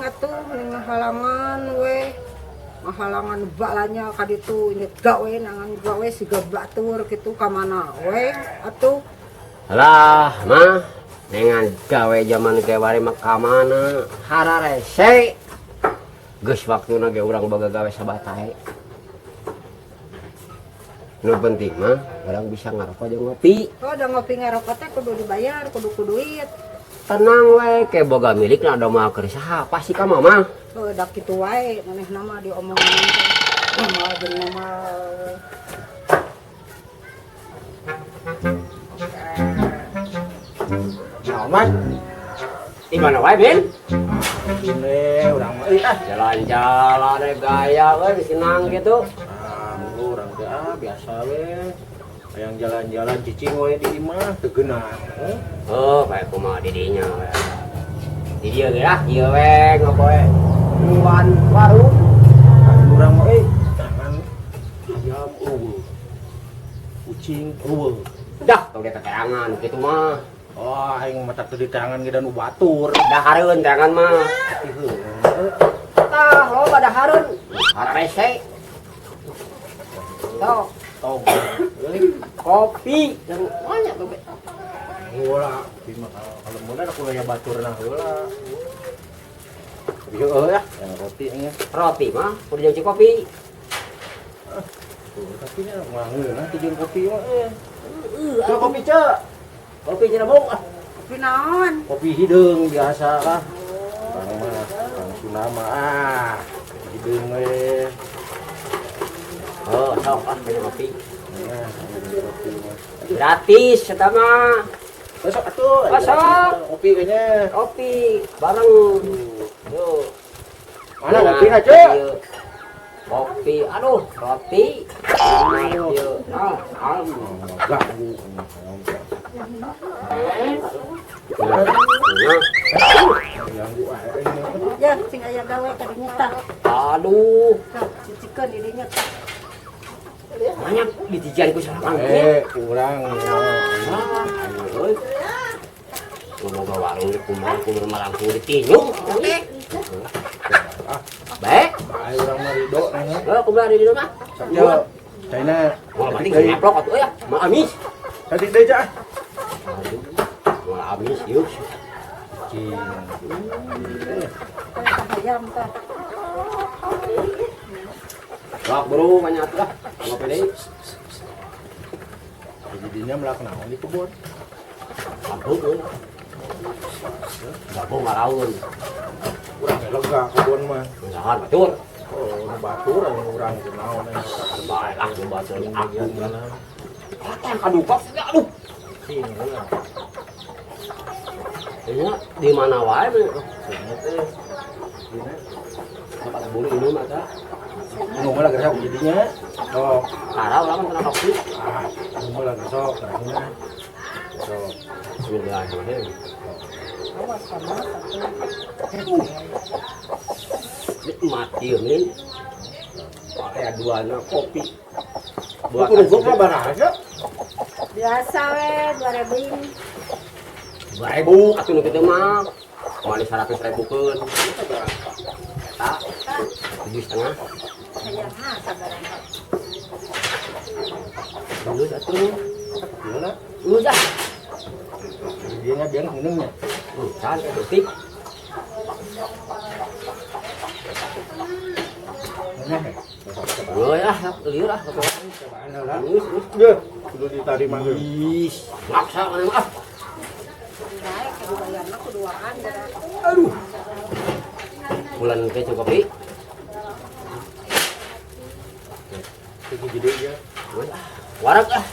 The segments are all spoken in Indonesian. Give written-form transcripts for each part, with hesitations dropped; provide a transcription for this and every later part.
atuh halangan we. Halangan balanya ka ditu inget gawe nangan gawe siga batur kitu ka mana we atuh. Alah, mah dengan gawe zaman ge bari mah ka mana? Hararese. Geus waktuna ge urang boga gawe sabatae. Nu penting mah urang bisa ngarokok jeung ngopi. Oh, da ngopi ngarokok teh kudu dibayar, kudu duit. Tenang we, ke boga milikna ada mah keur saha pasti ka mah. Oh, da kitu wae manehna mah diomongin teh. Mama jeung mama. Mas, di mana wae, Ben? Ini orang mah Jalan-jalan deh gaya we senang gitu. orang teh biasa we. Yang jalan-jalan cicing we di imah teu geunah. Oh, bae kumaha di dinya we. Di dieu ge lah, ieu we ngopoe. Luan warung. Urang mah jangan ayam eueuh. Kucing eueuh. Dah, tong eta teangan kitu mah. Oh, aing mah tak di tangan ge dan batur. Dahareun teangan mah. Tah, loba dahareun. Hararese. Tuh, Tong. kopi dan banyak tuh, Be. Heula, kalau mulai aku aya baturna heula. Ieu ya, yang roti nya. Roti mah, kudu jeung kopi. Tapi nya mah ngeunah teh jeung kopi mah. Tuh, kopi cek. Kopi Cirebon. Kopi naon? Kopi hideung biasa lah. Kang mah, Kang Sunama hideung we. Oh, sok ah minum kopi. Nah, kopi mah. Gratis eta mah. Besok atuh. Besok. Kopi kayaknya. Kopi bareng. Yo. Mana kopinya, Cek? Kopi, aduh, roti. Yo, nah, Ganggu. Ganggu ae. Ya, sing aya gawe ka dinya tah. Aduh, Tah, cicikeun di dinya tah. banyak ditijan ku sarangan. Kurang. Euy. Boga warung di kumur malangku ditinyu. Baik. Ayo urang mah ridho nya. Oh, kumaha di rumah? Yo, China. Mau penting ngeplok atuh ya. Mau amis. Tadi deui cah. Aduh. Mau amis yuk. Cing. Ayam tah. Wah, bro, banyak atuh lah. Ngopi deui. Jadinya melak naon di kebun. Lampung. Gabung ngalaun. Urang lega kebun mah. Jangan batur. Oh, nu batur anu urang teu naon nya. Baik lah, nu batur Bagian aku. mana? Kan kaduka aduh. Cing heula. Ini di mana wae be? Sini teh. Dina. Tempat buru ini mah tah. Nu mah lagi sok jadinya. Sok. Karau lah kan kena kopi. Nu mah lagi sok karena. Sok. Bismillahirrahmanirrahim. Awas sama satu. Nikmat ieu min. Aya duana kopi. Buat kerupuk mah baraha? Biasa we 2000. 2000 atuh nu kitu mah. Moal 100.000 keun. Tak. 7,5. Ayam mah sabarang. Lulus atuh. Heula. Lulus dah. Dia nya biang minumnya. Kan detik. Nah, Euy ah, lieur ah. cobaan heula. Lulus. Ye, kudu diterima geus. Ih, maksa kana mah. Baik, dibayarna kuduaan berat. Aduh. Bulan ke cukup kopi. Itu gede ya. Warak ah.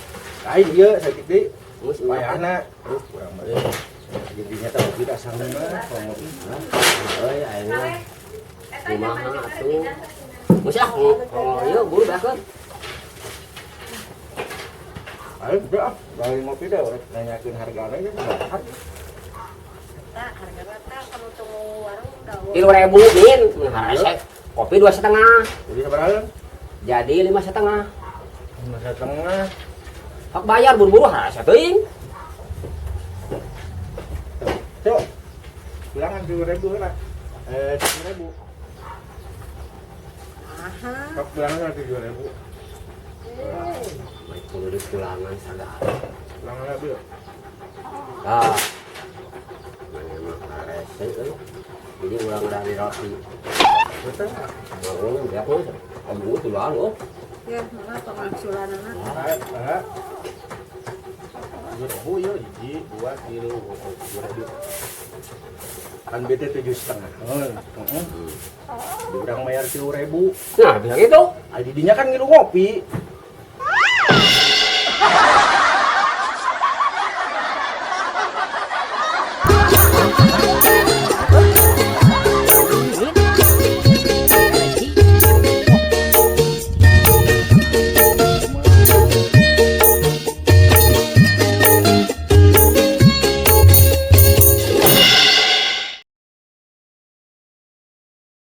Lain dia sakit di. Geus Payahna. Kurang mah. Jadinya tahu tidak sanggup mah ngopi. euy ayeuna. Kumaha atuh? Geus ah, oh ieu buru beakeun. Ayo udah, balik ngopi dah. Nanyakin harganya ya. Tah, hargana tah kalau tunggu warung udah. 3.000 min. Harga kopi 2,5. Jadi seberapa? Jadi 5,5. Masa tengah. Hak bayar buru-buru harga teuing. Cok. Bilangan 7.000 lah. 7.000. Aha. Kok bilangnya 7.000. May kulo di pulangan sagala. Bilangnya bil. Ah. Mana mah rese euy. Jadi urang dari roti. Betul. Mau dia apa? Abu tuh lalu. Ya, mana penghasilanana. Ah. 7.000 ya, hiji, 2, 3, 2.000. Kan bete 7,5. Di urang bayar 3.000. Nah, bilang itu. Didinya kan ngilu ngopi.